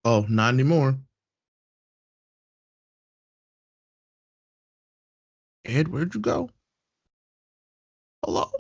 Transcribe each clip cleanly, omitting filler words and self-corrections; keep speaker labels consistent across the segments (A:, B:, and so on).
A: Oh, not anymore. Ed, where'd you go? Hello?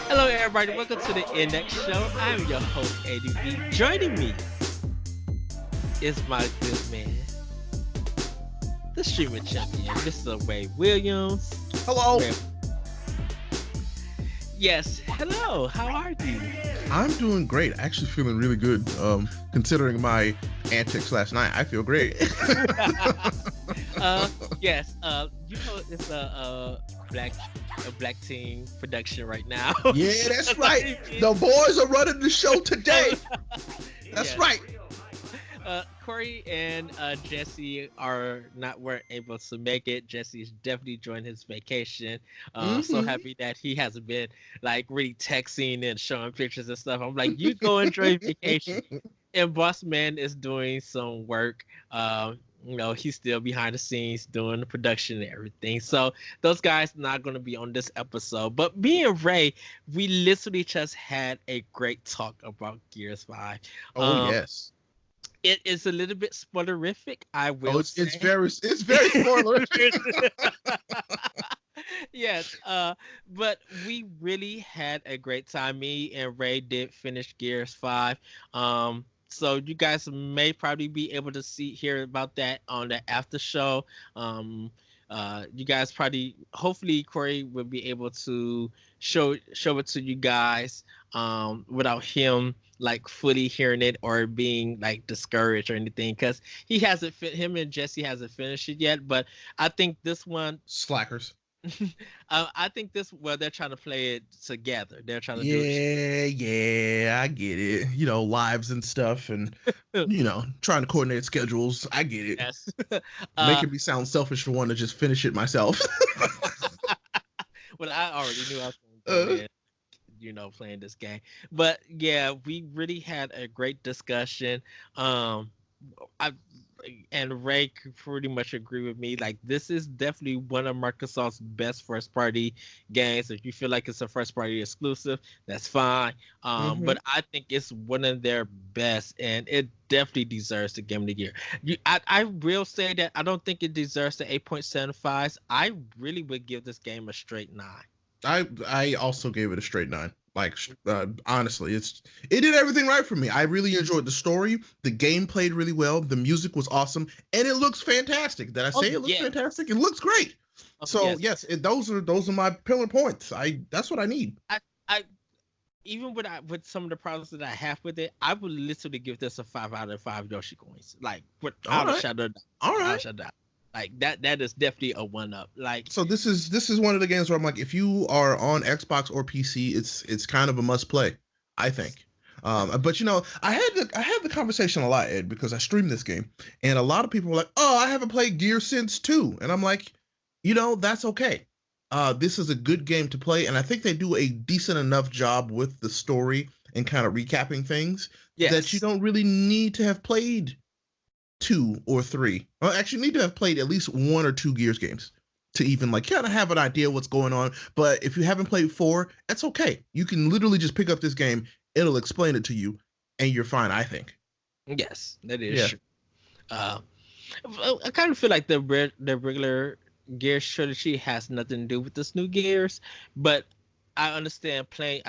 B: Hello, everybody. Welcome to the Index Show. I'm your host, ADB. Joining me is my good man, the streaming champion, Mr. Wade Williams.
A: Hello.
B: Yes, hello. How are you?
A: I'm doing great. Actually feeling really good. Considering my antics last night, I feel great.
B: Yes. It's a black team production right now.
A: Yeah, that's right. The boys are running the show today. That's
B: Yes.
A: right.
B: Corey and Jesse weren't able to make it. Jesse's definitely joined his vacation. So
A: Mhm.
B: happy that he hasn't been like really texting and showing pictures and stuff. I'm like, you go enjoy vacation. And Boss Man is doing some work. He's still behind the scenes doing the production and everything. So those guys not going to be on this episode. But me and Ray, we literally just had a great talk about Gears 5.
A: Oh yes.
B: It is a little bit spoilerific, I will
A: Oh,
B: say.
A: it's very spoiler.
B: Yes, but we really had a great time. Me and Ray did finish Gears 5. So you guys may probably be able to hear about that on the after show. You guys hopefully Corey will be able to show it to you guys without him like fully hearing it or being like discouraged or anything, because him and Jesse hasn't finished it yet. But I think this one,
A: Slackers.
B: I think they're trying to play it together. They're trying to do
A: Yeah, yeah, I get it. Lives and stuff, and trying to coordinate schedules. I get it.
B: Yes.
A: Making me sound selfish for wanting to just finish it myself.
B: Well, I already knew I was going to go in, playing this game. But yeah, we really had a great discussion. I and Ray could pretty much agree with me. Like, this is definitely one of Microsoft's best first party games. If you feel like it's a first party exclusive, that's fine. But I think it's one of their best, and it definitely deserves the Game of the Year. I will say that I don't think it deserves the 8.75. I really would give this game a straight 9.
A: I also gave it a straight 9. Like, honestly, it did everything right for me. I really enjoyed the story. The game played really well. The music was awesome, and it looks fantastic. Did I say it looks fantastic? It looks great. So yes, those are my pillar points. That's what I need.
B: I even with some of the problems that I have with it, I would literally give this a 5 out of 5 Yoshi coins. Like, without a shadow of a doubt.
A: All right.
B: Like that is definitely a 1-up. Like,
A: so this is one of the games where I'm like, if you are on Xbox or PC, it's kind of a must play, I think. But I had the conversation a lot, Ed, because I streamed this game, and a lot of people were like, "Oh, I haven't played Gear since 2," and I'm like, that's okay. This is a good game to play, and I think they do a decent enough job with the story and kind of recapping things that you don't really need to have played 2 or 3. Well, actually, you need to have played at least 1 or 2 Gears games to even like kind of have an idea what's going on. But if you haven't played 4, that's okay. You can literally just pick up this game. It'll explain it to you, and you're fine, I think.
B: Yes, that is true. I kind of feel like the regular Gears trilogy has nothing to do with this new Gears, but I understand playing.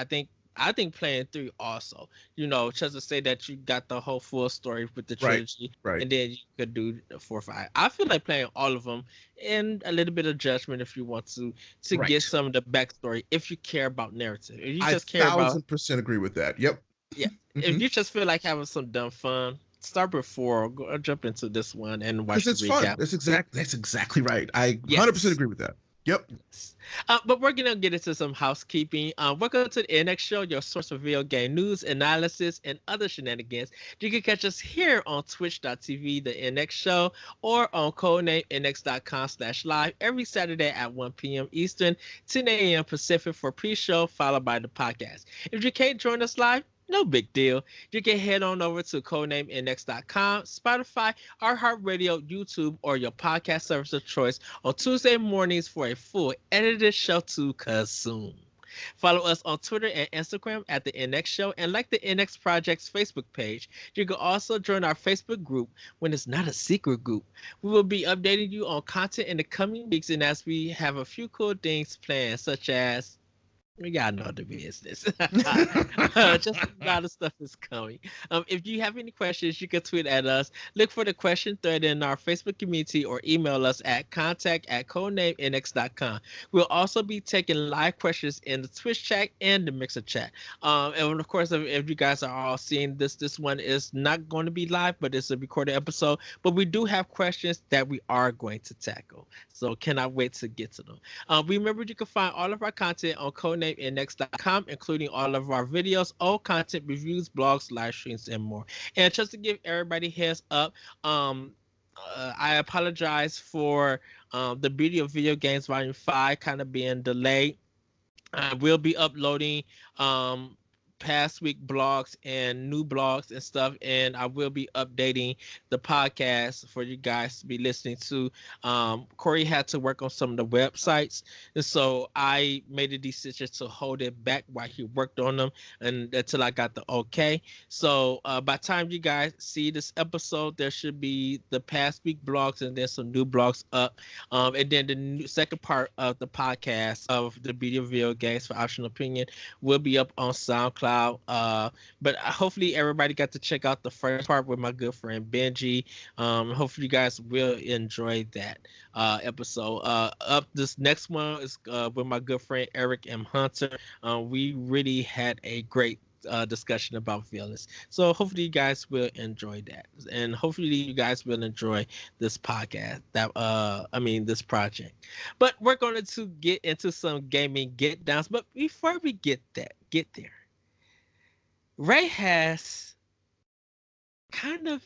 B: I think playing 3 also, just to say that you got the whole full story with the trilogy,
A: right.
B: And then you could do the 4, 5. I feel like playing all of them, and a little bit of judgment if you want to get some of the backstory, if you care about narrative. If you just care about,
A: 1,000% agree with that. Yep.
B: Yeah. If you just feel like having some dumb fun, start with 4, jump into this one and watch the
A: it's
B: recap.
A: fun. That's exactly right. I 100% agree with that. Yep.
B: But we're gonna get into some housekeeping. Welcome to the NX Show, your source of video game news, analysis, and other shenanigans. You can catch us here on Twitch.tv, the NX Show, or on codenamenx.com/live every Saturday at 1 p.m. Eastern, 10 a.m. Pacific for pre-show, followed by the podcast. If you can't join us live, no big deal. You can head on over to codenamenx.com, Spotify, iHeartRadio, YouTube, or your podcast service of choice on Tuesday mornings for a full edited show to consume. Follow us on Twitter and Instagram at the NX Show and like the NX Project's Facebook page. You can also join our Facebook group when it's not a secret group. We will be updating you on content in the coming weeks, and as we have a few cool things planned, such as we gotta know the business. Just a lot of stuff is coming. If you have any questions, you can tweet at us. Look for the question thread in our Facebook community or email us at contact@codenamenx.com. We'll also be taking live questions in the Twitch chat and the Mixer chat. And of course, if you guys are all seeing this one is not going to be live, but it's a recorded episode. But we do have questions that we are going to tackle. So cannot wait to get to them. Remember, you can find all of our content on codenamenx.com, including all of our videos, old content, reviews, blogs, live streams, and more. And just to give everybody heads up, I apologize for the Beauty of Video Games Volume 5 kind of being delayed. I will be uploading past week blogs and new blogs and stuff, and I will be updating the podcast for you guys to be listening to. Corey had to work on some of the websites, and so I made a decision to hold it back while he worked on them and until I got the okay. So by the time you guys see this episode, there should be the past week blogs and then some new blogs up, and then the second part of the podcast of the Beauty of Video Games for Optional Opinion will be up on SoundCloud. But hopefully everybody got to check out the first part with my good friend Benji. Hopefully you guys will enjoy that episode. Up this next one is with my good friend Eric M. Hunter. We really had a great discussion about feelings. So hopefully you guys will enjoy that, and hopefully you guys will enjoy this podcast. This project. But we're going to get into some gaming get downs. But before we get there, Ray has kind of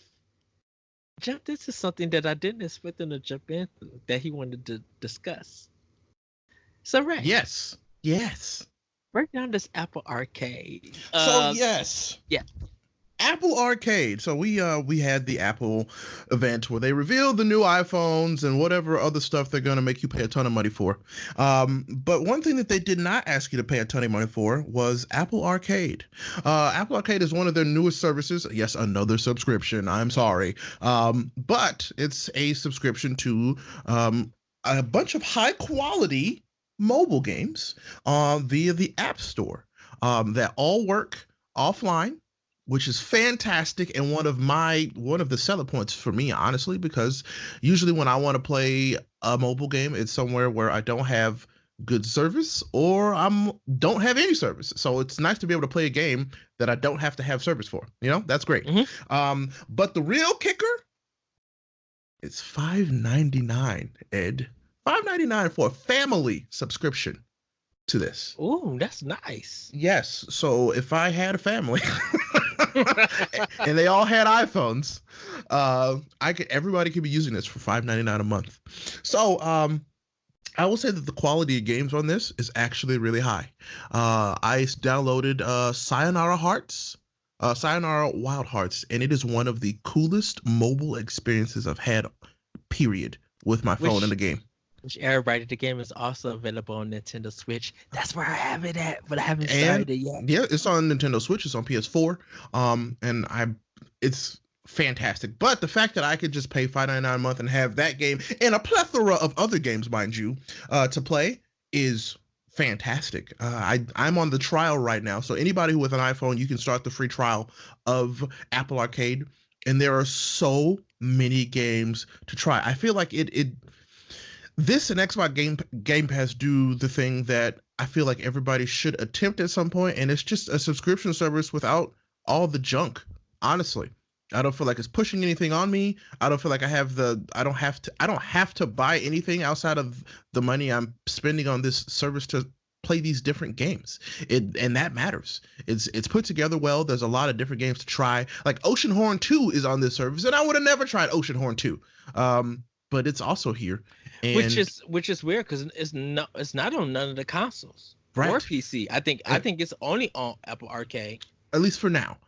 B: jumped into something that I didn't expect him to jump into that he wanted to discuss. So Ray,
A: yes,
B: break down this Apple Arcade.
A: Yes. Apple Arcade. So we had the Apple event where they revealed the new iPhones and whatever other stuff they're going to make you pay a ton of money for. But one thing that they did not ask you to pay a ton of money for was Apple Arcade. Apple Arcade is one of their newest services. Yes, another subscription. I'm sorry. But it's a subscription to a bunch of high quality mobile games via the App Store that all work offline, which is fantastic and one of the selling points for me, honestly, because usually when I want to play a mobile game, it's somewhere where I don't have good service or don't have any service. So it's nice to be able to play a game that I don't have to have service for. That's great.
B: Mm-hmm.
A: But the real kicker, it's $5.99, Ed. $5.99 for a family subscription to this.
B: Ooh, that's nice.
A: Yes. So if I had a family and they all had iPhones, everybody could be using this for $5.99 a month. So I will say that the quality of games on this is actually really high. I downloaded Sayonara Wild Hearts, and it is one of the coolest mobile experiences I've had, period, with my phone in the game.
B: Which everybody, the game is also available on Nintendo Switch. That's where I have it at, but I haven't started it yet.
A: Yeah, it's on Nintendo Switch. It's on PS4. It's fantastic. But the fact that I could just pay $5.99 a month and have that game and a plethora of other games, mind you, to play is fantastic. I'm on the trial right now. So anybody with an iPhone, you can start the free trial of Apple Arcade. And there are so many games to try. I feel like this and Xbox Game Pass do the thing that I feel like everybody should attempt at some point, and it's just a subscription service without all the junk, honestly. I don't feel like it's pushing anything on me. I don't feel like I don't have to buy anything outside of the money I'm spending on this service to play these different games. And that matters. It's put together well. There's a lot of different games to try. Like Oceanhorn 2 is on this service, and I would have never tried Oceanhorn 2. But it's also here. And
B: which is weird because it's not on none of the consoles
A: right.
B: or PC. I think it's only on Apple Arcade.
A: At least for now.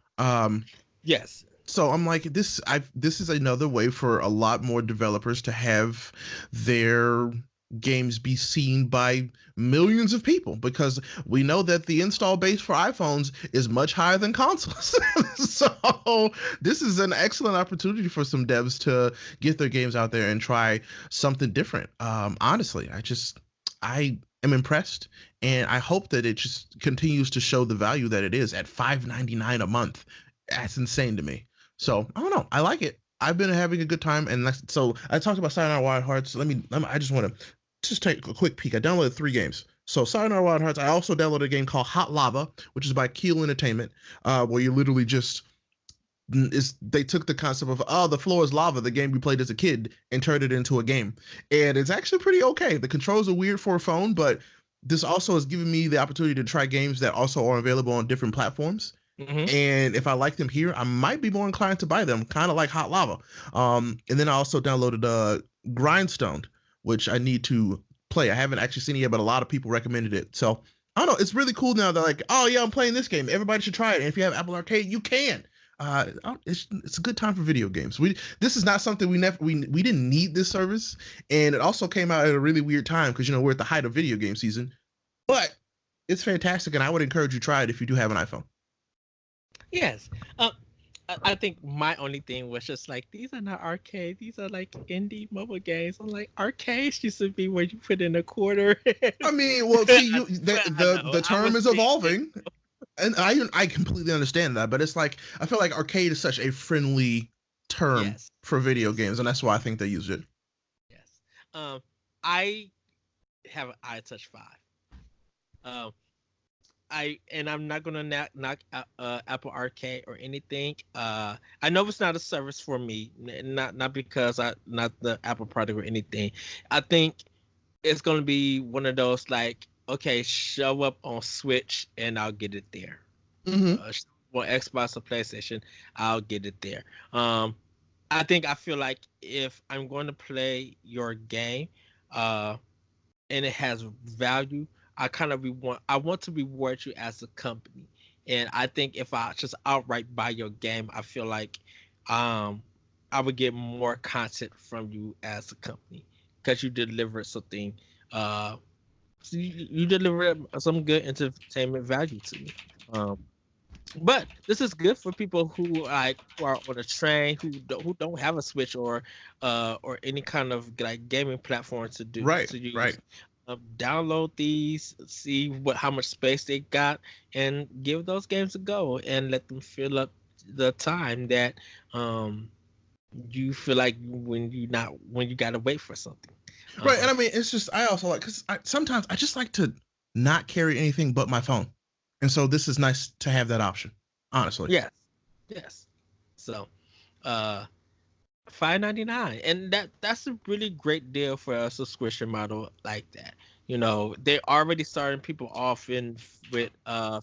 B: Yes.
A: So I'm like, this is another way for a lot more developers to have their games be seen by millions of people, because we know that the install base for iPhones is much higher than consoles. So this is an excellent opportunity for some devs to get their games out there and try something different. Honestly, I am impressed, and I hope that it just continues to show the value that it is at $5.99 a month. That's insane to me. So I don't know. I like it. I've been having a good time, and so I talked about Sayonara Wild Hearts. I just want to just take a quick peek. I downloaded 3 games. So Sayonara Wild Hearts. I also downloaded a game called Hot Lava, which is by Keel Entertainment, where you literally they took the concept of the floor is lava, the game you played as a kid, and turned it into a game, and it's actually pretty okay. The controls are weird for a phone, but this also has given me the opportunity to try games that also are available on different platforms. Mm-hmm. And if I like them here, I might be more inclined to buy them, kind of like Hot Lava. And then I also downloaded Grindstone, which I need to play. I haven't actually seen it yet, but a lot of people recommended it. So I don't know. It's really cool now. They're like, oh yeah, I'm playing this game. Everybody should try it. And if you have Apple Arcade, you can. It's a good time for video games. This is not something we didn't need this service, and it also came out at a really weird time because we're at the height of video game season. But it's fantastic, and I would encourage you to try it if you do have an iPhone.
B: Yes. I think my only thing was just like, these are not arcade. These are like indie mobile games. I'm like, arcades used to be where you put in a quarter.
A: I mean, well, see, the term is evolving, and I completely understand that. But it's like, I feel like arcade is such a friendly term for video games, and that's why I think they use it.
B: Yes. I have an iTouch 5. I'm not gonna knock Apple Arcade or anything. I know it's not a service for me, not because not the Apple product or anything. I think it's gonna be one of those like, okay, show up on Switch and I'll get it there.
A: Mm-hmm.
B: On Xbox or PlayStation, I'll get it there. I feel like if I'm going to play your game, and it has value, I want to reward you as a company. And I think if I just outright buy your game, I feel like I would get more content from you as a company because you deliver something. You deliver some good entertainment value to me. But this is good for people who are on a train, who don't have a Switch or any kind of like gaming platform to do.
A: Right.
B: To use.
A: Right.
B: Download these, see how much space they got, and give those games a go, and let them fill up the time that you feel like when you gotta wait for something.
A: Right, and I mean, it's just, I also like, because sometimes I just like to not carry anything but my phone, and so this is nice to have that option. Honestly.
B: Yes. So, $5.99, and that's a really great deal for a subscription model like that. They're already starting people off with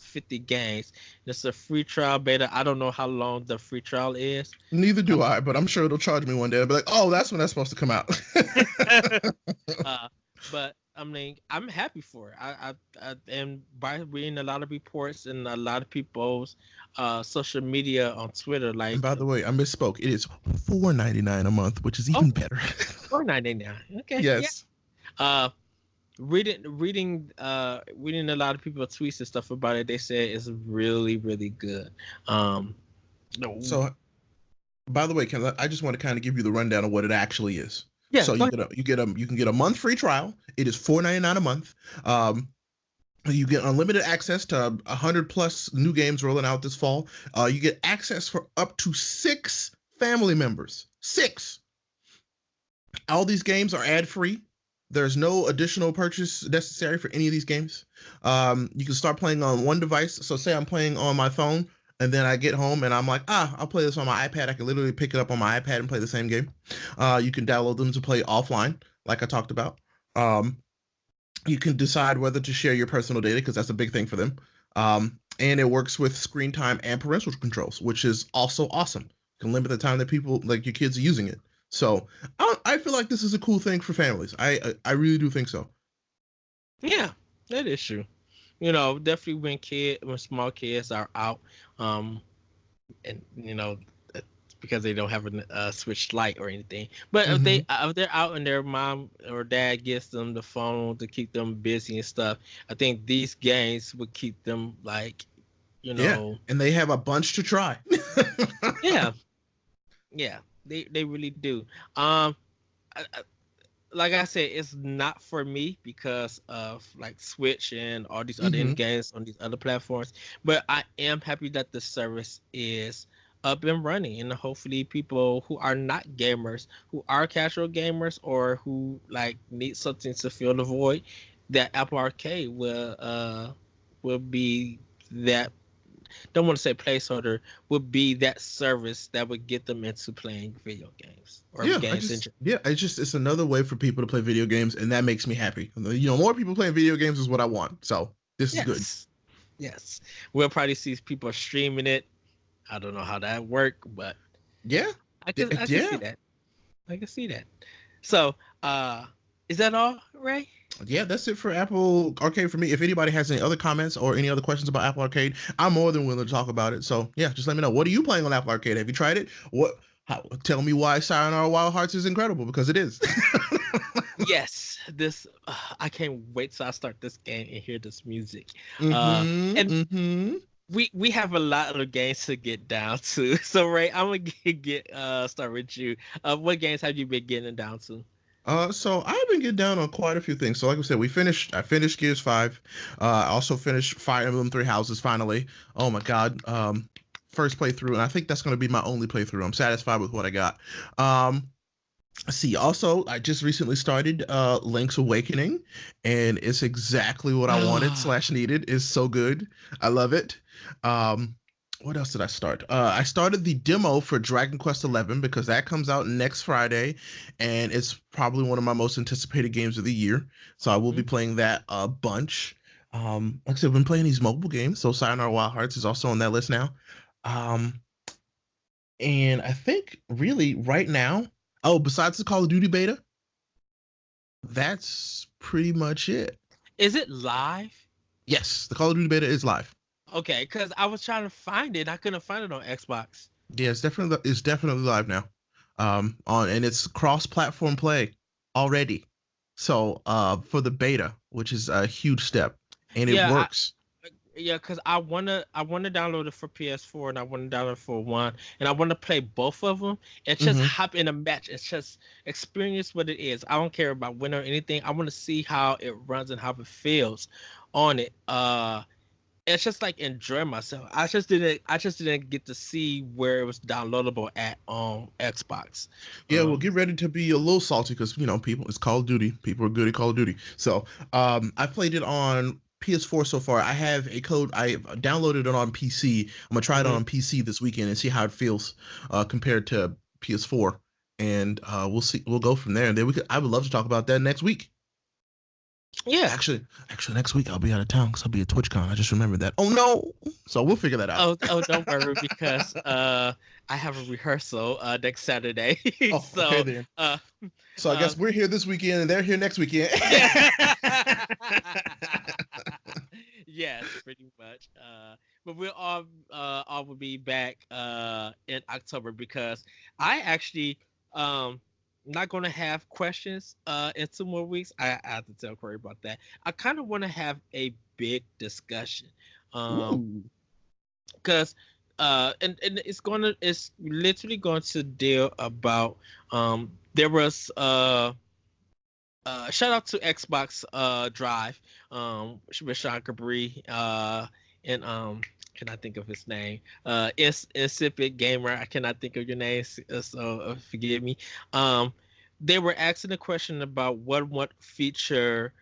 B: 50 games. It's a free trial beta. I don't know how long the free trial is.
A: Neither do I, but I'm sure it'll charge me one day. I'll be like, oh, that's when that's supposed to come out.
B: But I mean, I'm happy for it. I and by reading a lot of reports and a lot of people's social media on Twitter, like.
A: And by the way, I misspoke. It is $4.99 a month, which is even better.
B: $4.99. Okay.
A: Yes.
B: Yeah. Reading a lot of people's tweets and stuff about it, they said it's really, really good.
A: So, by the way, I just want to kind of give you the rundown of what it actually is.
B: Yeah.
A: So you can get a month free trial. It is $4.99 a month. You get unlimited access to 100+ new games rolling out this fall. You get access for up to 6 family members. 6. All these games are ad free. There's no additional purchase necessary for any of these games. You can start playing on one device. So say I'm playing on my phone, and then I get home and I'm like, I'll play this on my iPad. I can literally pick it up on my iPad and play the same game. You can download them to play offline, like I talked about. Um, you can decide whether to share your personal data because that's a big thing for them. And it works with screen time and parental controls, which is also awesome. You can limit the time that people, like your kids, are using it. So I feel like this is a cool thing for families. I really do think so.
B: Yeah, that is true. Definitely when small kids are out, and because they don't have a Switch Lite or anything. But if they're out and their mom or dad gets them the phone to keep them busy and stuff, I think these games would keep them like,
A: Yeah, and they have a bunch to try.
B: Yeah, they really do. Like I said, it's not for me because of like Switch and all these other games on these other platforms. But I am happy that the service is up and running, and hopefully people who are not gamers, who are casual gamers, or who like need something to fill the void, that Apple Arcade will be that. Don't want to say placeholder, would be that service that would get them into playing video games or games.
A: It's another way for people to play video games, and that makes me happy. More people playing video games is what I want. So this is good.
B: Yes, we'll probably see people streaming it. I don't know how that work, but
A: yeah,
B: I can see that. I can see that. So, is that all, Ray?
A: Yeah, that's it for Apple Arcade for me. If anybody has any other comments or any other questions about Apple Arcade, I'm more than willing to talk about it. So yeah, just let me know. What are you playing on Apple Arcade? Have you tried it? Tell me why Sayonara Wild Hearts is incredible, because it is.
B: Yes, I can't wait till I start this game and hear this music. We have a lot of games to get down to. So Ray, I'm gonna start with you. What games have you been getting down to?
A: So I've been getting down on quite a few things. So like I said, I finished Gears 5. I also finished Fire Emblem Three Houses finally. Oh my God. First playthrough, and I think that's going to be my only playthrough. I'm satisfied with what I got. See, also, I just recently started Link's Awakening, and it's exactly what I wanted / needed. It's so good. I love it. What else did I start? I started the demo for Dragon Quest XI because that comes out next Friday, and it's probably one of my most anticipated games of the year. So I will be playing that a bunch. Like I said, I've been playing these mobile games, so Sayonara Wild Hearts is also on that list now. And I think really right now, besides the Call of Duty beta, that's pretty much it.
B: Is it live?
A: Yes, the Call of Duty beta is live.
B: Okay, because I was trying to find it. I couldn't find it on Xbox.
A: Yeah, it's definitely live now. And it's cross-platform play already. So for the beta, which is a huge step, and it works.
B: Because I wanna download it for PS4 and I want to download it for One, and I want to play both of them and just hop in a match. It's just experience what it is. I don't care about winner or anything. I want to see how it runs and how it feels on it. It's just like enjoy myself. I just didn't get to see where it was downloadable at Xbox.
A: Yeah, well, get ready to be a little salty because people. It's Call of Duty. People are good at Call of Duty. So I played it on PS4 so far. I have a code. I downloaded it on PC. I'm gonna try it on PC this weekend and see how it feels compared to PS4, and we'll see. We'll go from there. And then I would love to talk about that next week.
B: Yeah,
A: actually, next week I'll be out of town because I'll be at TwitchCon. I just remembered that. Oh no! So we'll figure that out.
B: Oh, don't worry because I have a rehearsal next Saturday. So, okay then.
A: So I guess we're here this weekend and they're here next weekend.
B: Yes, pretty much. But we'll all will be back in October because I actually not going to have questions in 2 more weeks. I have to tell Corey about that. I kind of want to have a big discussion because and it's literally going to deal about there was shout out to Xbox Drive with Sean Cabri and can I think of his name? Insipid Gamer. I cannot think of your name, so forgive me. They were asking a question about what feature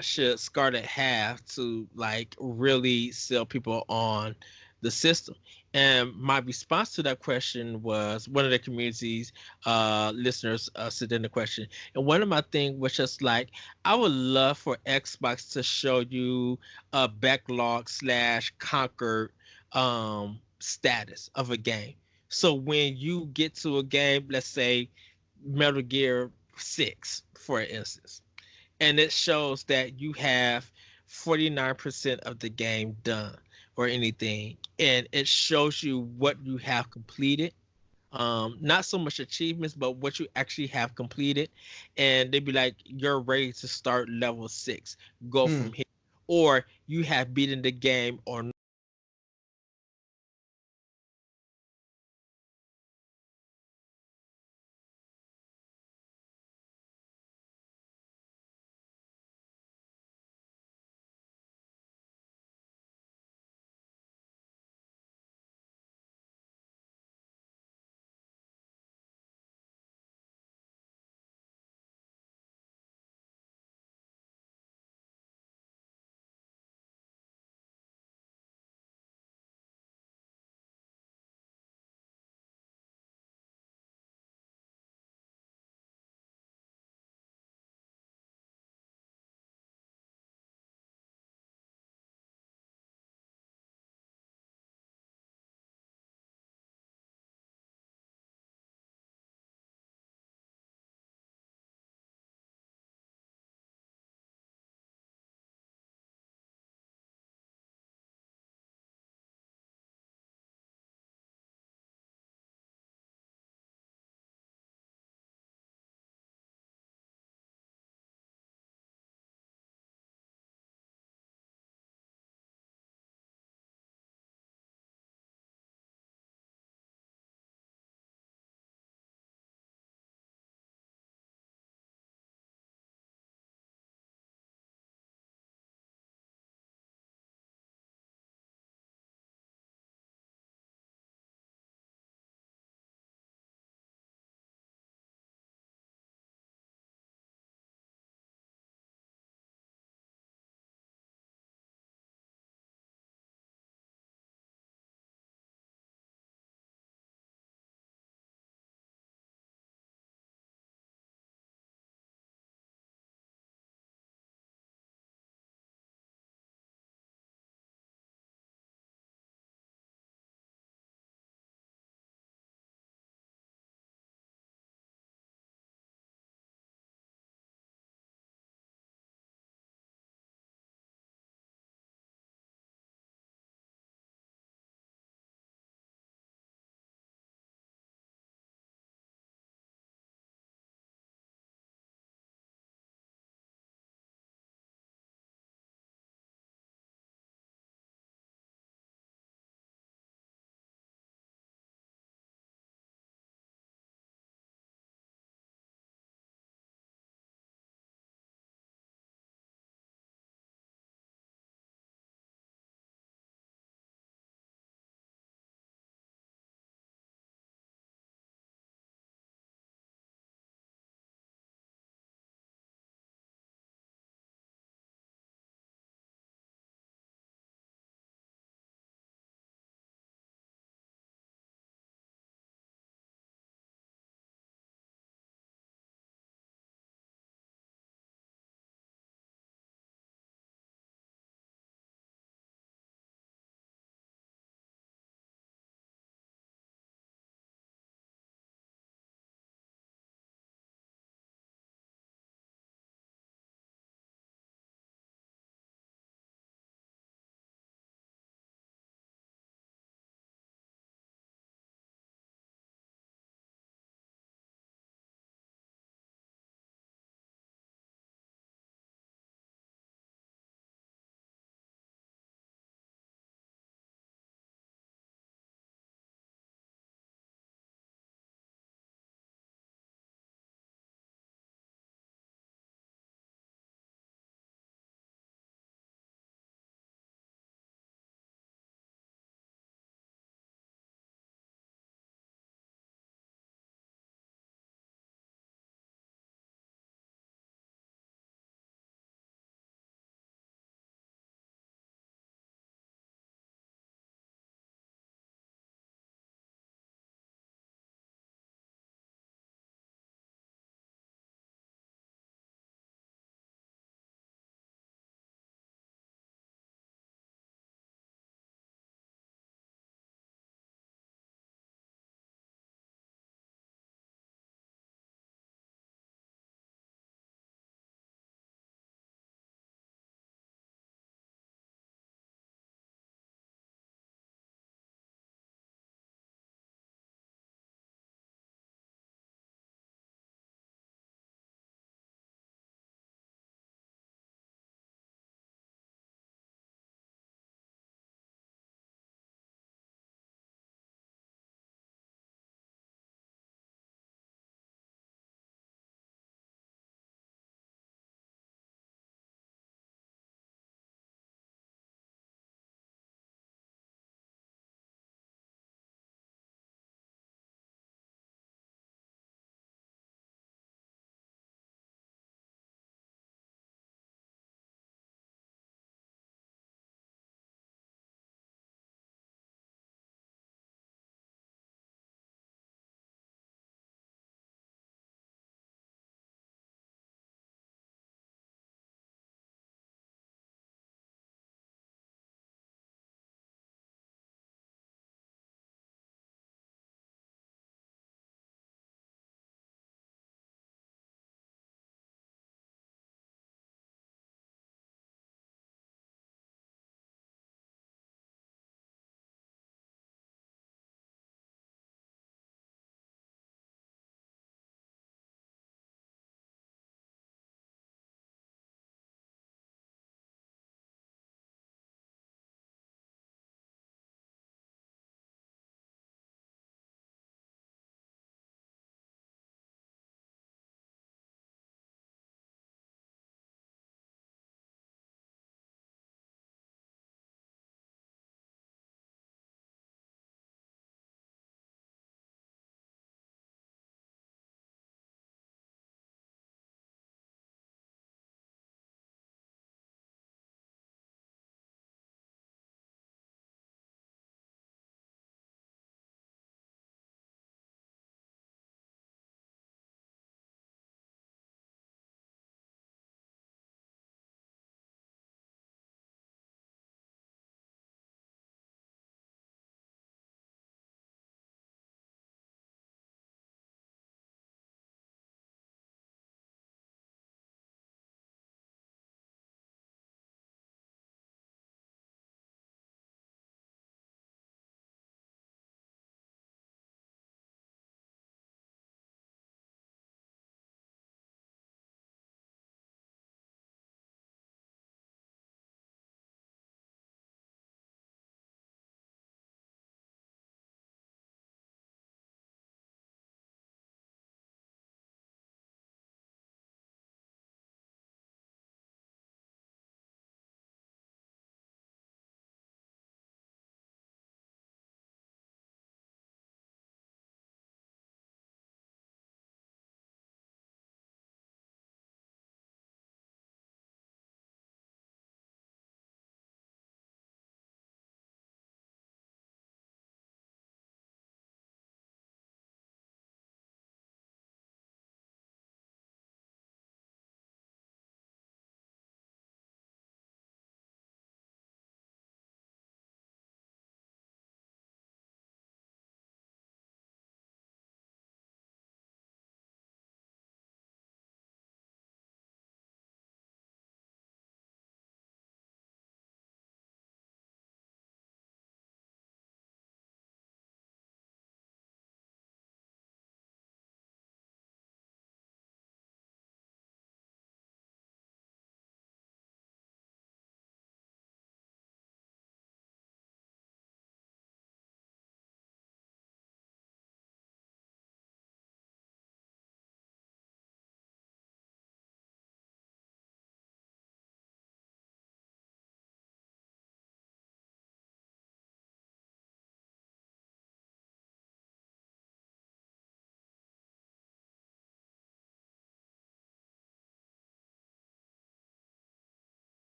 B: should Scarlet have to like really sell people on the system. And my response to that question was one of the community's listeners sent in the question. And one of my things was just like, I would love for Xbox to show you a backlog slash conquered status of a game. So when you get to a game, let's say Metal Gear 6, for instance, and it shows that you have 49% of the game done or anything, and it shows you what you have completed, not so much achievements but what you actually have completed, and they'd be like, you're ready to start level 6, go
A: Hmm.
B: from here, or you have beaten the game or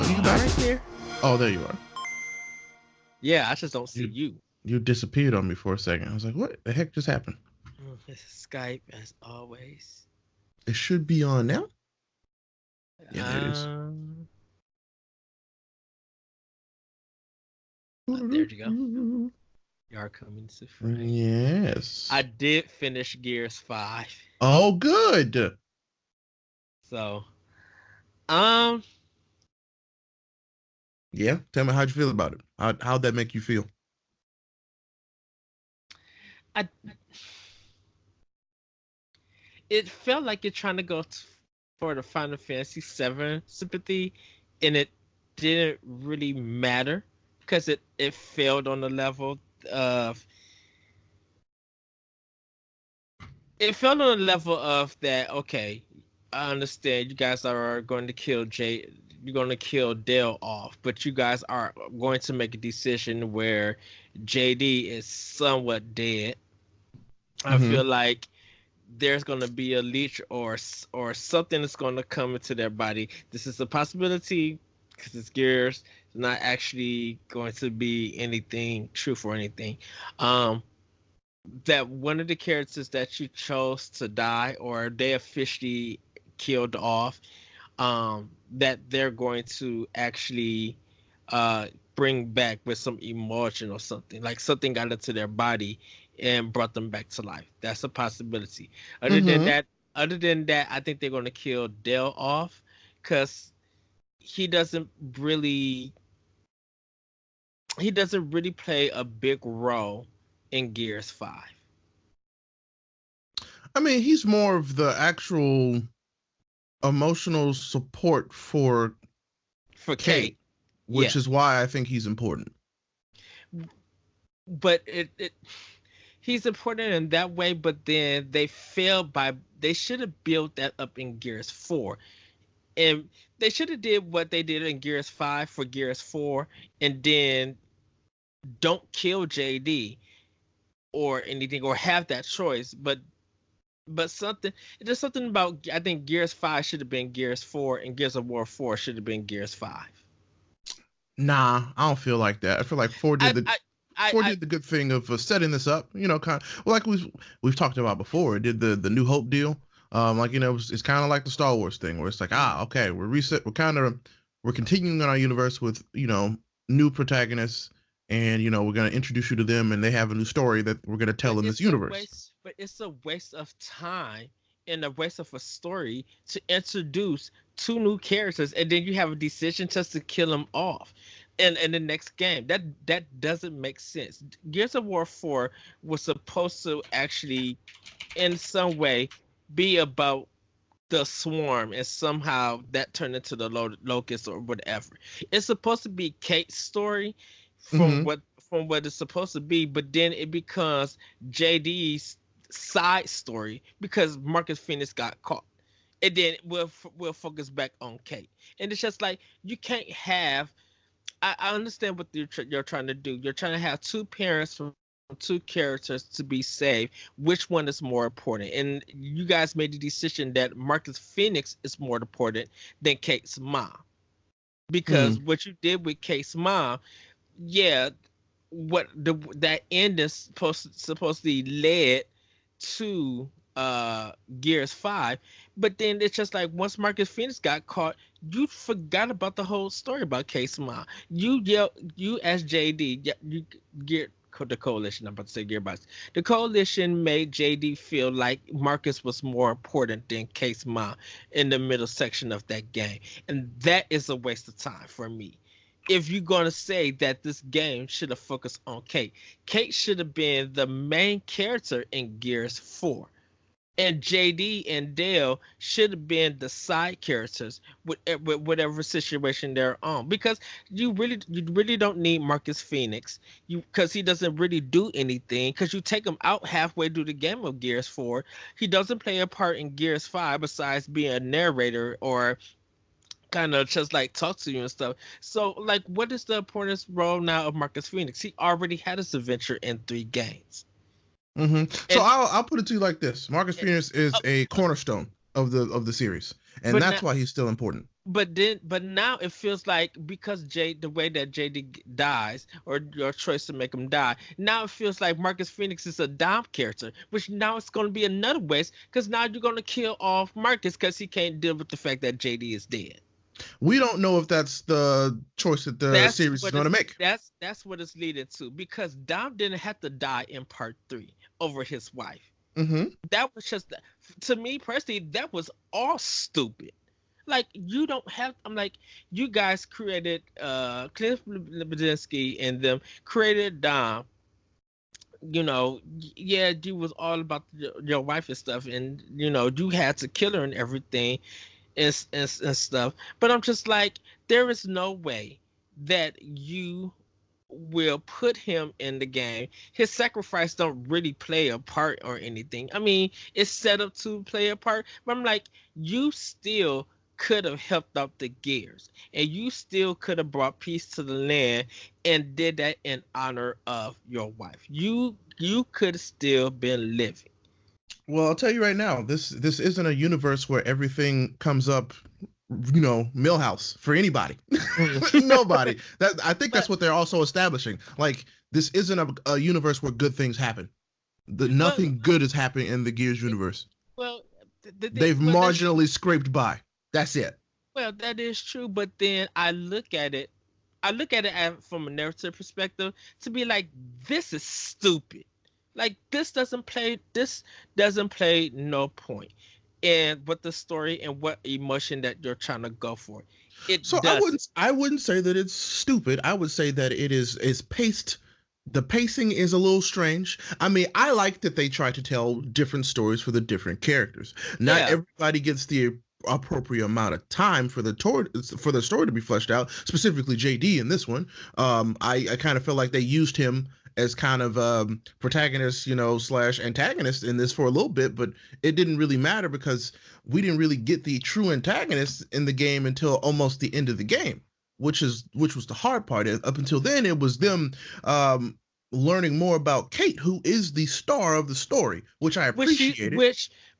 A: You back?
B: Right there.
A: Oh, there you are.
B: Yeah, I just don't see you.
A: You disappeared on me for a second. I was like, what the heck just happened?
B: It's Skype as always.
A: It should be on now. Yeah, there it is.
B: There you go. You are coming to frame.
A: Yes.
B: I did finish Gears 5.
A: Oh, good.
B: So,
A: yeah. Tell me how'd you feel about it. How'd that make you feel?
B: It felt like you're trying to go for the Final Fantasy VII sympathy, and it didn't really matter because it failed on the level of that. Okay, I understand you guys are going to kill you're going to kill Dale off, but you guys are going to make a decision where JD is somewhat dead. I feel like there's going to be a leech or something that's going to come into their body. This is a possibility because it's Gears. It's not actually going to be anything truth or anything. That one of the characters that you chose to die or they officially killed off, that they're going to actually bring back with some emotion or something, like something got into their body and brought them back to life. That's a possibility. Other than that, I think they're going to kill Dale off because he doesn't really play a big role in Gears 5.
A: I mean, he's more of the actual emotional support for Kate, which is why I think he's important.
B: But he's important in that way, but then they failed they should have built that up in Gears 4. And they should have did what they did in Gears 5 for Gears 4 and then don't kill JD or anything or have that choice. But there's something about, I think Gears 5 should have been Gears 4 and Gears of War 4 should have been Gears 5.
A: Nah, I don't feel like that. I feel like 4 did the good thing of setting this up, kind of like we've talked about before. It did the New Hope deal. It's kind of like the Star Wars thing where it's like, okay, we're continuing on our universe with, new protagonists and, we're going to introduce you to them and they have a new story that we're going to tell in this universe.
B: But it's a waste of time and a waste of a story to introduce 2 new characters and then you have a decision just to kill them off in the next game. That doesn't make sense. Gears of War 4 was supposed to actually in some way be about the swarm and somehow that turned into the locust or whatever. It's supposed to be Kate's story from what it's supposed to be, but then it becomes JD's side story because Marcus Phoenix got caught. And then we'll focus back on Kate. And it's just like you can't have. I understand what you're trying to do. You're trying to have 2 parents from 2 characters to be saved. Which one is more important? And you guys made the decision that Marcus Phoenix is more important than Kate's mom. Because what you did with Kate's mom, that end is supposedly led to Gears 5, but then it's just like once Marcus Phoenix got caught, you forgot about the whole story about Kate's mom. You as JD, you get the coalition. I'm about to say Gearbox. The coalition made JD feel like Marcus was more important than Kate's mom in the middle section of that game, and that is a waste of time for me. If you're going to say that this game should have focused on Kate should have been the main character in Gears 4. And JD and Dale should have been the side characters with whatever situation they're on. Because you really don't need Marcus Phoenix because he doesn't really do anything. Because you take him out halfway through the game of Gears 4. He doesn't play a part in Gears 5 besides being a narrator or kind of just like talk to you and stuff. So like, what is the important role now of Marcus Phoenix? He already had his adventure in 3 games.
A: So I'll put it to you like this: Marcus Phoenix is a cornerstone of the series, and
B: But
A: that's
B: now,
A: why he's still important.
B: but now it feels like because the way that JD dies, or your choice to make him die, now it feels like Marcus Phoenix is a Dom character, which now it's going to be another waste because now you're going to kill off Marcus because he can't deal with the fact that JD is dead.
A: We don't know if that's the choice that the series is going to make.
B: That's what it's leading to, because Dom didn't have to die in part 3 over his wife.
A: Mm-hmm.
B: That was just, to me personally, that was all stupid. Like, you don't have, I'm like, you guys created Cliff Bleszinski and them created Dom. You know, yeah, you was all about your wife and stuff, and you know, you had to kill her and everything and stuff. But I'm just like, there is no way that you will put him in the game. His sacrifice don't really play a part or anything. I mean, it's set up to play a part, but I'm like, you still could have helped out the Gears, and you still could have brought peace to the land and did that in honor of your wife. You could have still been living.
A: Well, I'll tell you right now, this isn't a universe where everything comes up, Millhouse for anybody. Nobody. I think that's what they're also establishing. Like, this isn't a universe where good things happen. Nothing good is happening in the Gears universe.
B: Well,
A: they've marginally scraped by. That's it.
B: Well, that is true, but then I look at it from a narrative perspective to be like, this is stupid. Like, this doesn't play no point in what the story and what emotion that you're trying to go for.
A: I wouldn't say that it's stupid. I would say that it's paced. The pacing is a little strange. I mean, I like that they try to tell different stories for the different characters. Not everybody gets the appropriate amount of time for the story to be fleshed out, specifically JD in this one. I kind of feel like they used him as kind of protagonist, slash antagonist in this for a little bit, but it didn't really matter because we didn't really get the true antagonist in the game until almost the end of the game, which was the hard part. Up until then, it was them learning more about Kate, who is the star of the story, which I appreciated.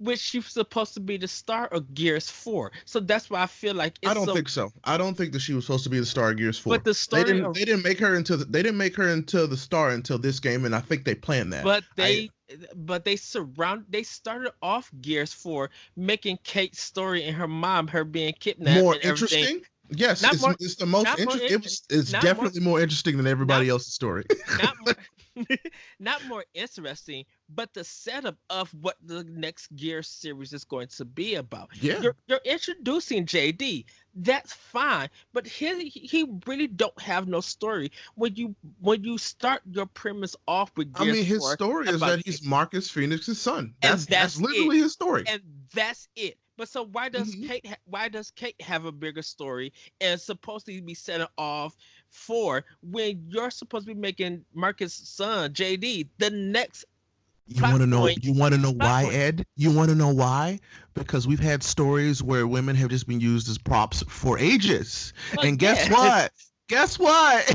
B: Which she's supposed to be the star of Gears 4. So that's why I feel like
A: I don't think so. I don't think that she was supposed to be the star of Gears 4.
B: But the story
A: they didn't make her into the star until this game, and I think they planned that.
B: But they started off Gears 4 making Kate's story and her mom, her being kidnapped,
A: more interesting. Yes, it's the most interesting. It's definitely more interesting than everybody else's story.
B: Not more interesting, but the setup of what the next Gears series is going to be about.
A: Yeah.
B: You're introducing JD. That's fine, but he really don't have no story. When you start your premise off with Gears,
A: his story is that he's Marcus Phoenix's son. That's literally his story.
B: And that's it. But so why does Kate have a bigger story and supposed to be set off for when you're supposed to be making Marcus' son JD the next?
A: You want to know? You want to know why, Ed? You want to know why? Because we've had stories where women have just been used as props for ages, and guess what? Guess what?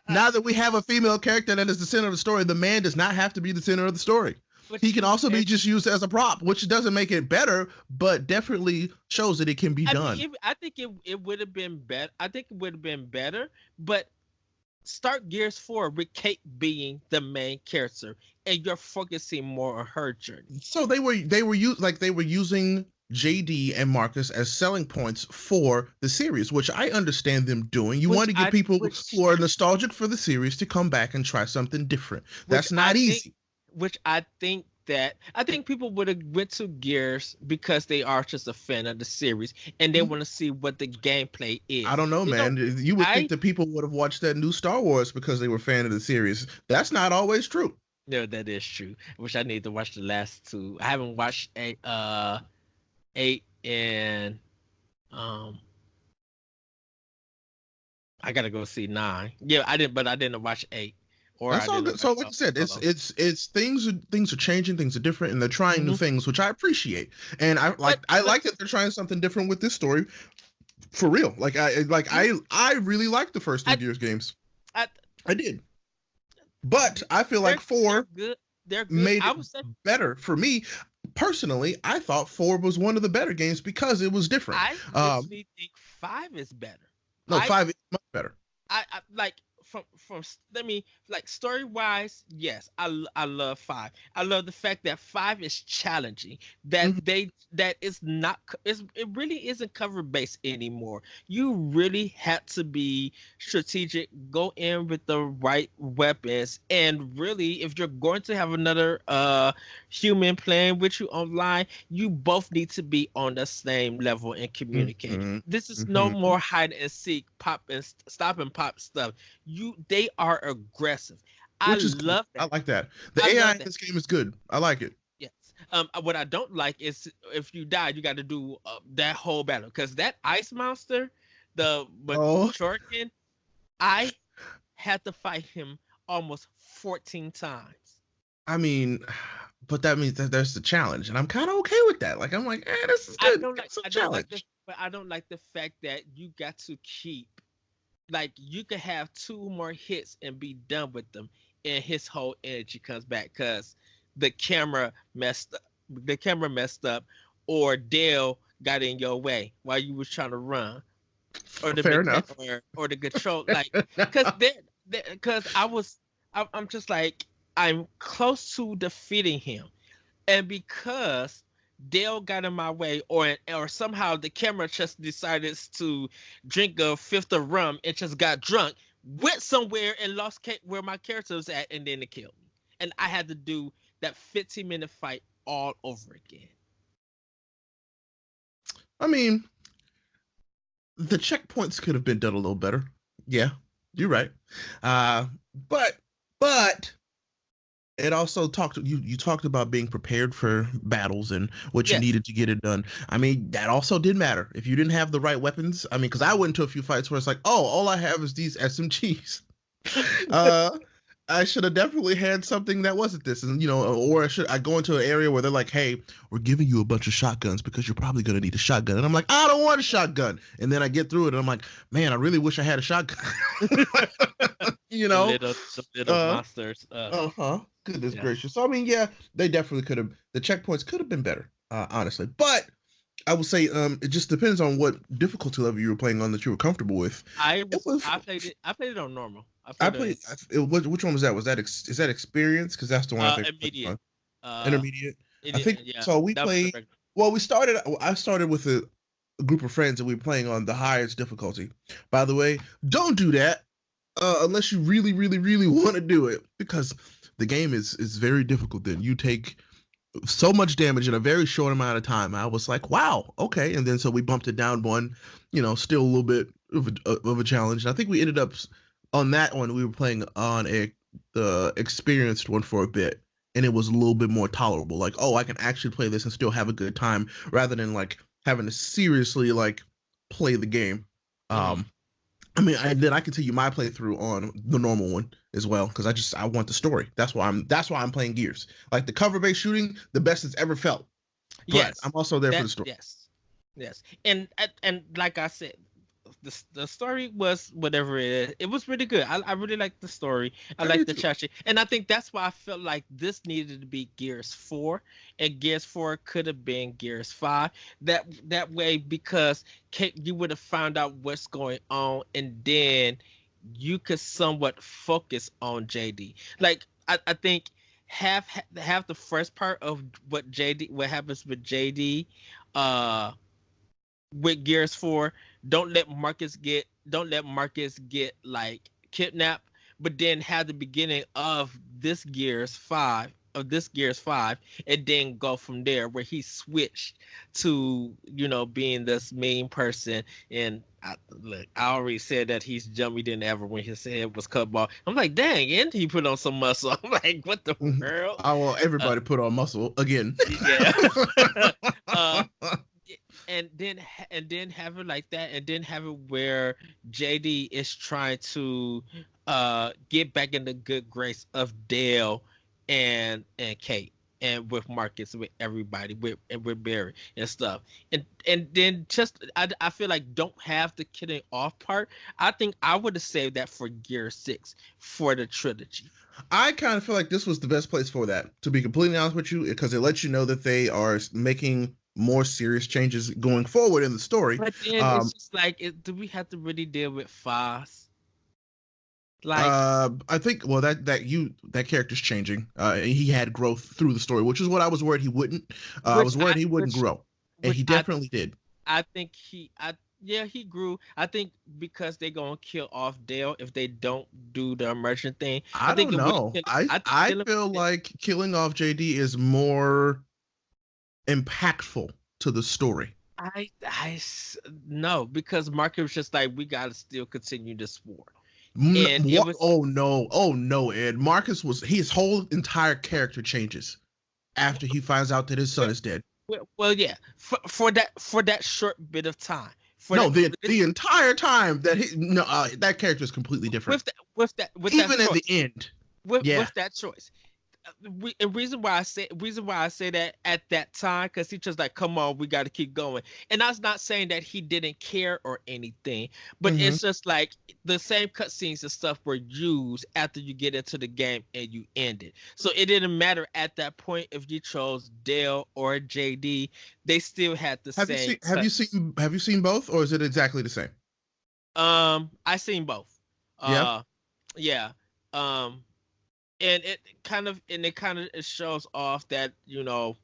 A: Now that we have a female character that is the center of the story, the man does not have to be the center of the story. He can also be just used as a prop, which doesn't make it better, but definitely shows that it can be done.
B: I think it would have been better. I think it would have been better, but start Gears 4 with Kate being the main character, and you're focusing more on her journey.
A: So they were using JD and Marcus as selling points for the series, which I understand them doing. You want to get people who are nostalgic for the series to come back and try something different. That's not easy.
B: I think people would have went to Gears because they are just a fan of the series and they want to see what the gameplay is.
A: I don't know, man. You would think that people would have watched that new Star Wars because they were a fan of the series. That's not always true.
B: No, that is true. I wish I need to watch the last two. I haven't watched 8 and I gotta go see 9. Yeah, I didn't watch 8.
A: That's all good. So like I said, it's things are changing, things are different, and they're trying new things, which I appreciate. And I like that they're trying something different with this story, for real. I really liked the first 2 Gears games. I did, but I feel like 4
B: they're good.
A: Made it better for me. personally, I thought 4 was one of the better games because it was different.
B: I actually think 5 is better.
A: No, 5 is much better.
B: I like from let me like story wise, yes, I love 5. I love the fact that 5 is challenging. That that is not it really isn't cover based anymore. You really had to be strategic, go in with the right weapons, and really if you're going to have another human playing with you online, you both need to be on the same level and communicate. This is no more hide and seek, pop and stop and pop stuff. They are aggressive. I love that.
A: I like that. The AI in this game is good. I like it.
B: Yes. What I don't like is if you die, you got to do that whole battle, because that ice monster, the Shuriken, I had to fight him almost 14 times.
A: I mean, but that means that there's the challenge, and I'm kind of okay with that. Like, I'm like, this is good.
B: I don't like the fact that you got to keep, like, you could have 2 more hits and be done with them, and his whole energy comes back because the camera messed up, or Dale got in your way while you was trying to run, or the
A: Fair enough.
B: or the control, like, because I'm just like, I'm close to defeating him, and because Dale got in my way, or somehow the camera just decided to drink a fifth of rum and just got drunk, went somewhere and lost where my character was at, and then it killed me. And I had to do that 15-minute fight all over again.
A: I mean, the checkpoints could have been done a little better. Yeah, you're right. But it also you talked about being prepared for battles and what you needed to get it done. I mean, that also did matter. If you didn't have the right weapons, I mean, because I went into a few fights where it's like, oh, all I have is these SMGs. I should have definitely had something that wasn't this, and or I go into an area where they're like, hey, we're giving you a bunch of shotguns because you're probably gonna need a shotgun, and I'm like, I don't want a shotgun, and then I get through it and I'm like, man, I really wish I had a shotgun.
B: Little monsters.
A: Goodness gracious. So I mean, yeah, they definitely could have. The checkpoints could have been better, honestly. But I will say, it just depends on what difficulty level you were playing on that you were comfortable with.
B: I played it on normal.
A: Which one was that? Is that experience? Because that's the one I think.
B: Intermediate.
A: Intermediate. I think so. We played. Well, I started with a group of friends and we were playing on the highest difficulty. By the way, don't do that unless you really, really, really want to do it, because the game is very difficult. Then you take so much damage in a very short amount of time. I was like, wow, okay. And then so we bumped it down one, still a little bit of a challenge. And I think we ended up on that one. We were playing on the experienced one for a bit, and it was a little bit more tolerable. Like, oh, I can actually play this and still have a good time, rather than like having to seriously like play the game. I mean, then I continue my playthrough on the normal one as well, because I want the story. That's why I'm playing Gears. Like, the cover-based shooting, the best it's ever felt. But yes, I'm also there for the story.
B: Yes, and like I said, the story was whatever it is. It was really good. I really liked the story. I liked the chapter, and I think that's why I felt like this needed to be Gears 4, and Gears 4 could have been Gears 5. That way, because you would have found out what's going on, and then you could somewhat focus on JD. Like, I think have the first part of what happens with JD, with Gears 4. Don't let Marcus get like kidnapped, but then have the beginning of this Gears 5, and then go from there, where he switched to being this main person. And I already said that he's jumpier than ever when his head was cut off. I'm like, dang, and he put on some muscle. I'm like, what the world?
A: I want everybody put on muscle again.
B: Yeah. And then have it like that, and then have it where JD is trying to get back in the good grace of Dale and Kate, and with Marcus, with everybody, with Barry and stuff, and then just I feel like don't have the killing off part. I think I would have saved that for Gear 6 for the trilogy.
A: I kind of feel like this was the best place for that, to be completely honest with you, because it lets you know that they are making more serious changes going forward in the story.
B: But then it's just like, do we have to really deal with Foz? Like,
A: I think that character's changing. He had growth through the story, which is what I was worried he wouldn't. I was worried he wouldn't grow, and he definitely did.
B: I think he grew. I think because they're gonna kill off Dale if they don't do the immersion thing.
A: I don't know. I feel like killing off JD is more impactful to the story.
B: I no, because Marcus was just like, we gotta still continue this war.
A: And oh no, Ed. Marcus his whole entire character changes after he finds out that his son is dead.
B: Well, yeah, for that short bit of time.
A: The entire time that that character is completely different.
B: With
A: even at the end.
B: With that choice. Reason why I say that at that time, because he just like, come on, we got to keep going. And I was not saying that he didn't care or anything, but it's just like the same cutscenes and stuff were used after you get into the game and you end it. So it didn't matter at that point if you chose Dale or JD. They still had the same.
A: Have you seen both, or is it exactly the same?
B: I seen both. Yeah. And it kind of shows off that, you know,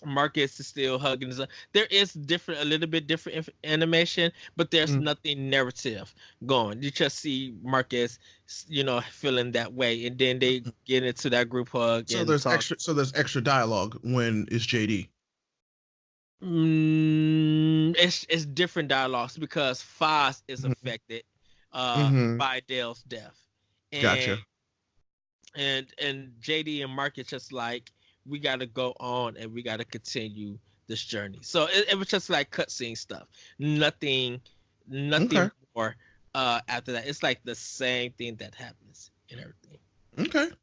B: Marcus is still hugging his. There is a little bit different animation, but there's nothing narrative going. You just see Marcus, you know, feeling that way, and then they get into that group hug.
A: So there's extra dialogue when it's JD.
B: It's different dialogues because Foz is affected by Dale's death.
A: Gotcha.
B: And JD and Marcus just like, we got to go on and we got to continue this journey. So it was just like cutscene stuff. Nothing more after that. It's like the same thing that happens and everything.
A: Okay.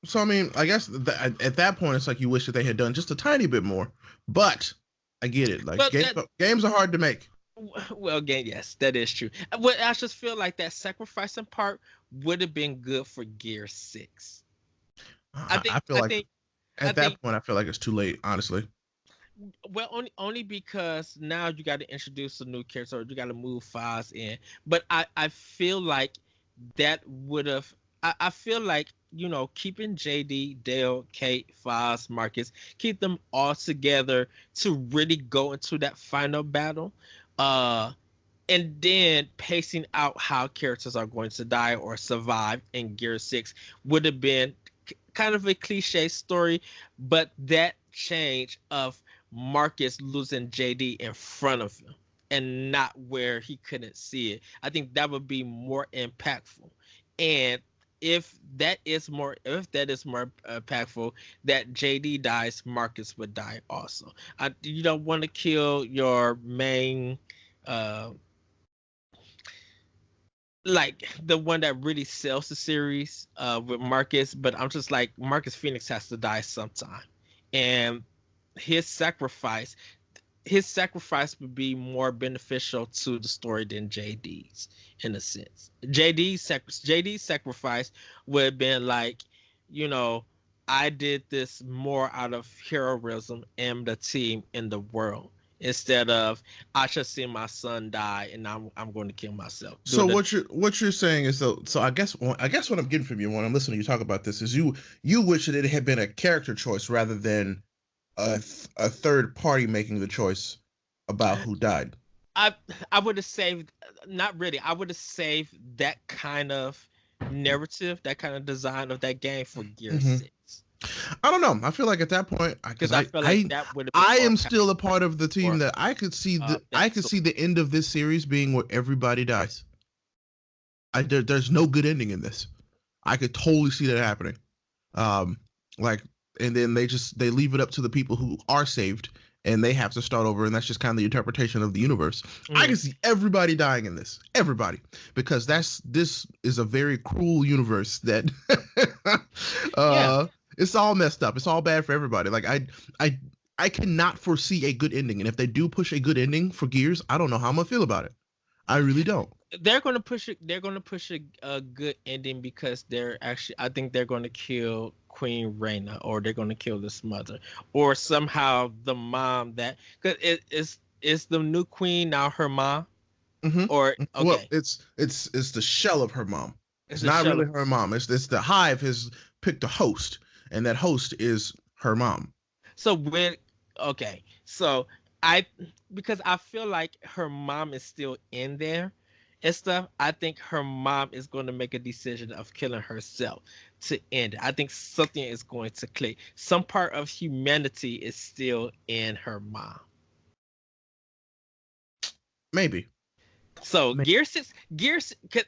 A: So I mean, I guess at that point, it's like you wish that they had done just a tiny bit more. But I get it. Like games are hard to make.
B: Well, again, yes, that is true. I just feel like that sacrificing part would have been good for Gear 6.
A: I feel like at that point, I feel like it's too late, honestly.
B: Well, only because now you got to introduce a new character, or you got to move Foz in. But I feel like that would have. I feel like, you know, keeping JD, Dale, Kate, Foz, Marcus, keep them all together to really go into that final battle. And then pacing out how characters are going to die or survive in Gear 6 would have been kind of a cliche story, but that change of Marcus losing JD in front of him and not where he couldn't see it, I think that would be more impactful. And if that is more impactful, that JD dies, Marcus would die also. You don't want to kill your main like the one that really sells the series with Marcus, but I'm just like, Marcus Phoenix has to die sometime, and his sacrifice would be more beneficial to the story than JD's, in a sense. JD's sacrifice would have been like, you know, I did this more out of heroism and the team in the world, instead of I should see my son die and I'm going to kill myself.
A: So what you're saying is, so I guess what I'm getting from you when I'm listening to you talk about this is you wish that it had been a character choice rather than a third party making the choice about who died.
B: I would have saved, not really, I would have saved that kind of narrative, that kind of design of that game for Gear 6.
A: I don't know. I feel like at that point, because I feel like I am still a part of the team that I could see the end of this series being where everybody dies. There's no good ending in this. I could totally see that happening. And then they leave it up to the people who are saved, and they have to start over, and that's just kind of the interpretation of the universe. I can see everybody dying in this, everybody, because this is a very cruel universe that It's all messed up. It's all bad for everybody. Like I cannot foresee a good ending, and if they do push a good ending for Gears, I don't know how I'm gonna feel about it. I really don't.
B: They're gonna push it. They're gonna push a good ending because they're actually. I think they're gonna kill Queen Reina, or they're gonna kill this mother, or somehow the mom that because is the new queen now her mom, or okay.
A: Well, it's the shell of her mom. It's not
B: shell
A: really her mom. It's the Hive has picked a host, and that host is her mom.
B: So okay, so because I feel like her mom is still in there and stuff. I think her mom is going to make a decision of killing herself to end it. I think something is going to click. Some part of humanity is still in her mom.
A: Maybe.
B: So Gear 6,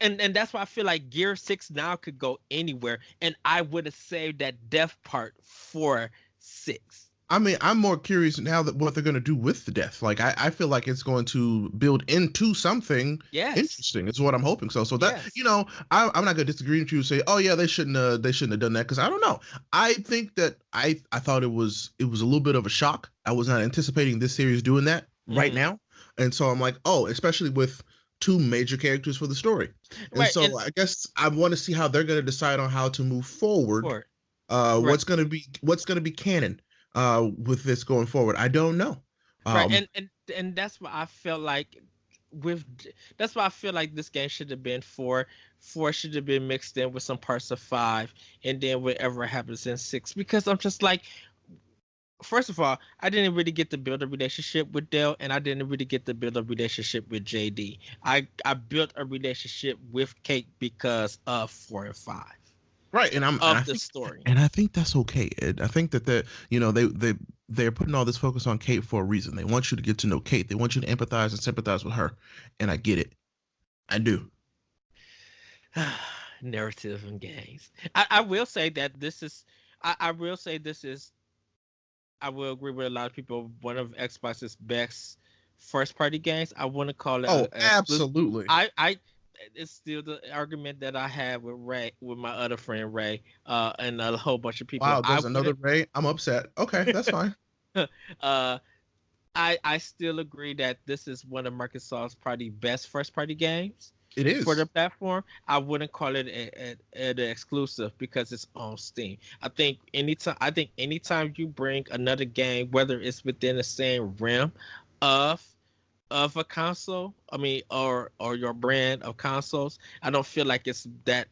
B: and that's why I feel like Gear 6 now could go anywhere, and I would have saved that death part for 6.
A: I mean, I'm more curious now that what they're going to do with the death. Like, I feel like it's going to build into something interesting. It's what I'm hoping. So that I'm not going to disagree with you and say, oh yeah, they shouldn't have done that, because I don't know. I think that I thought it was a little bit of a shock. I was not anticipating this series doing that right now, and so I'm like, oh, especially with 2 major characters for the story, and so I guess I want to see how they're going to decide on how to move forward. What's going to be canon with this going forward. I don't know.
B: Right, and that's why I felt like that's why I feel like this game should have been 4. 4 should have been mixed in with some parts of 5, and then whatever happens in 6. Because I'm just like, first of all, I didn't really get to build a relationship with Dell, and I didn't really get to build a relationship with JD. I built a relationship with Kate because of 4 and 5.
A: Right, and
B: story,
A: and I think that's okay, Ed. I think that they're putting all this focus on Kate for a reason. They want you to get to know Kate. They want you to empathize and sympathize with her, and I get it. I do.
B: Narrative and games. I will say that this is. I will say this is. I will agree with a lot of people. One of Xbox's best first-party games. I want to call it.
A: Oh, absolutely.
B: It's still the argument that I had with Ray, with my other friend Ray, and a whole bunch of people.
A: Wow, there's another Ray. I'm upset. Okay, that's fine.
B: I still agree that this is one of Microsoft's probably best first-party games.
A: It is
B: for the platform. I wouldn't call it an exclusive because it's on Steam. I think anytime you bring another game, whether it's within the same realm of a console, I mean, or your brand of consoles, I don't feel like it's that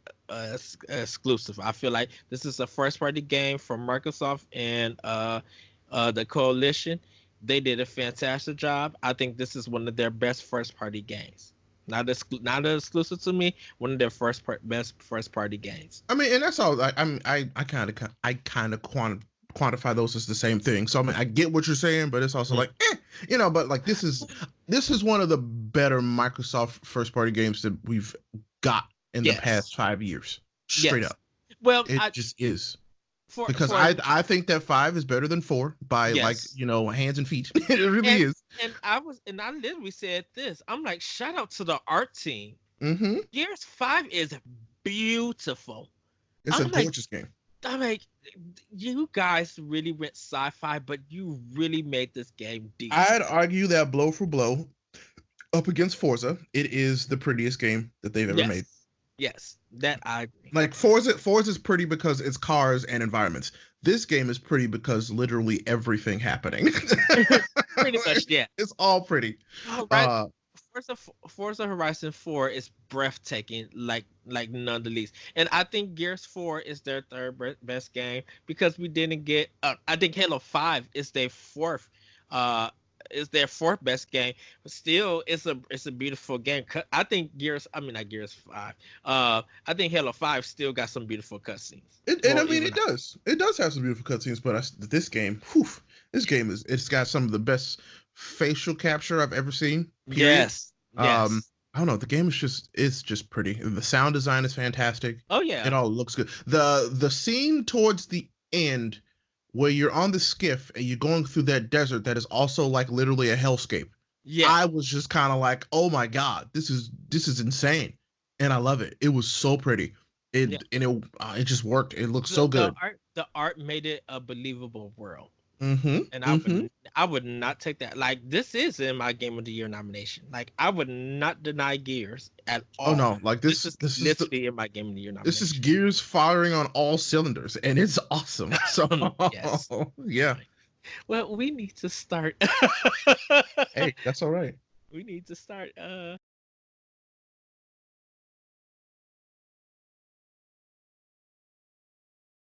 B: exclusive. I feel like this is a first party game from Microsoft and the coalition. They did a fantastic job. I think this is one of their best first party games. Not exclusive to me. One of their best first party games.
A: I mean, and that's all. I kind of quantify those as the same thing. So I mean, I get what you're saying, but it's also like, But like this is one of the better Microsoft first party games that we've got in the past 5 years. Straight up.
B: Well,
A: it just is. Because I think that 5 is better than 4 by hands and feet. It really is.
B: And I literally said this. I'm like, shout out to the art team.
A: Mm-hmm.
B: Gears 5 is beautiful.
A: It's a gorgeous game.
B: I'm like, you guys really went sci-fi, but you really made this game deep.
A: I'd argue that blow for blow, up against Forza, it is the prettiest game that they've ever made.
B: Yes, that I agree.
A: Like Forza's pretty because it's cars and environments. This game is pretty because literally everything happening.
B: Pretty much, yeah.
A: It's all pretty.
B: Oh, right. Forza Horizon 4 is breathtaking, like none the least. And I think Gears 4 is their third best game because we didn't get. I think Halo 5 is their fourth. Is their fourth best game, but still it's a beautiful game. I think not Gears 5. I think Halo 5 still got some beautiful cutscenes.
A: It does. It does have some beautiful cutscenes, but this game, it's got some of the best facial capture I've ever seen. Period.
B: Yes.
A: I don't know. The game is just pretty. The sound design is fantastic.
B: Oh yeah.
A: It all looks good. The scene towards the end, where you're on the skiff and you're going through that desert that is also like literally a hellscape. Yeah. I was just kind of like, oh my God, this is insane. And I love it. It was so pretty. It just worked. It looks so good.
B: the art made it a believable world.
A: Mm-hmm.
B: And
A: Mm-hmm.
B: I would not take that. Like, this is in my Game of the Year nomination. Like, I would not deny Gears at
A: Oh
B: all.
A: no, like
B: This
A: this
B: is
A: this is the
B: literally in my Game of the Year
A: this is
B: nomination.
A: Gears firing on all cylinders, and it's awesome. So
B: Yes.
A: yeah.
B: Well, we need to start.
A: Hey, that's all right.
B: We need to start